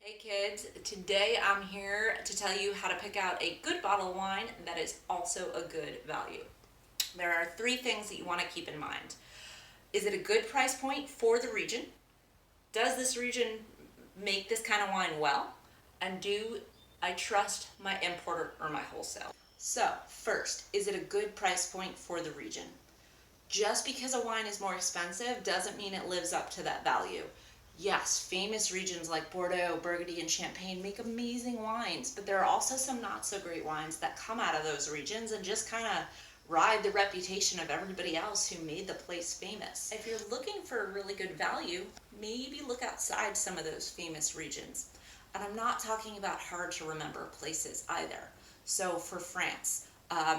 Hey kids, today I'm here to tell you how to pick out a good bottle of wine that is also a good value. There are three things that you want to keep in mind. Is it a good price point for the region? Does this region make this kind of wine well? And do I trust my importer or my wholesale? So, first, is it a good price point for the region? Just because a wine is more expensive doesn't mean it lives up to that value. Yes, famous regions like Bordeaux, Burgundy, and Champagne make amazing wines, but there are also some not so great wines that come out of those regions and just kind of ride the reputation of everybody else who made the place famous. If you're looking for a really good value, maybe look outside some of those famous regions. And I'm not talking about hard to remember places either. So for France,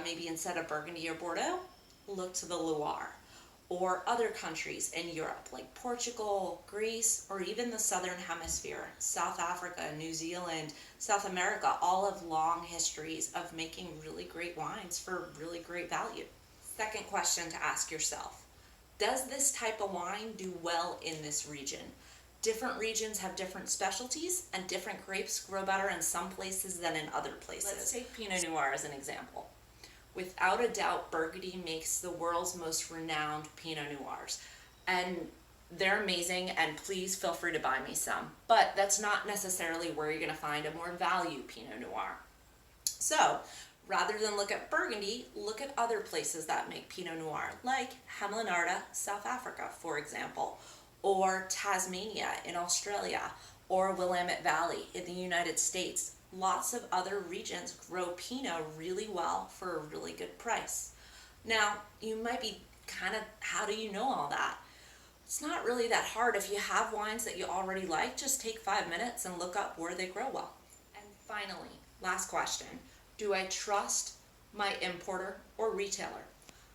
maybe instead of Burgundy or Bordeaux, look to the Loire, or other countries in Europe like Portugal, Greece, or even the Southern Hemisphere, South Africa, New Zealand, South America, all have long histories of making really great wines for really great value. Second question to ask yourself, does this type of wine do well in this region? Different regions have different specialties, and different grapes grow better in some places than in other places. Let's take Pinot Noir as an example. Without a doubt, Burgundy makes the world's most renowned Pinot Noirs. And they're amazing, and please feel free to buy me some. But that's not necessarily where you're going to find a more value Pinot Noir. So, rather than look at Burgundy, look at other places that make Pinot Noir, like Hemlinarda, South Africa, for example, or Tasmania in Australia, or Willamette Valley in the United States. Lots of other regions grow Pinot really well for a really good price. Now, you might be how do you know all that? It's not really that hard. If you have wines that you already like, just take 5 minutes and look up where they grow well. And finally, last question, do I trust my importer or retailer?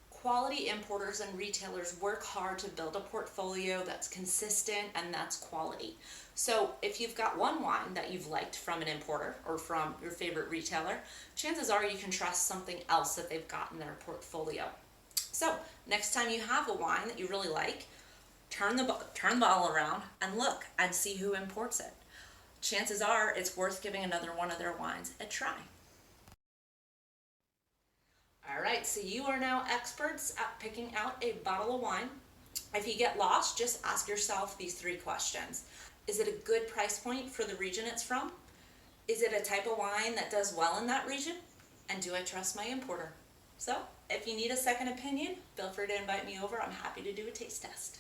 Quality importers and retailers work hard to build a portfolio that's consistent and that's quality. So if you've got one wine that you've liked from an importer or from your favorite retailer, chances are you can trust something else that they've got in their portfolio. So next time you have a wine that you really like, turn the bottle around and look and see who imports it. Chances are it's worth giving another one of their wines a try. All right, so you are now experts at picking out a bottle of wine. If you get lost, just ask yourself these three questions. Is it a good price point for the region it's from? Is it a type of wine that does well in that region? And do I trust my importer? So, if you need a second opinion, feel free to invite me over. I'm happy to do a taste test.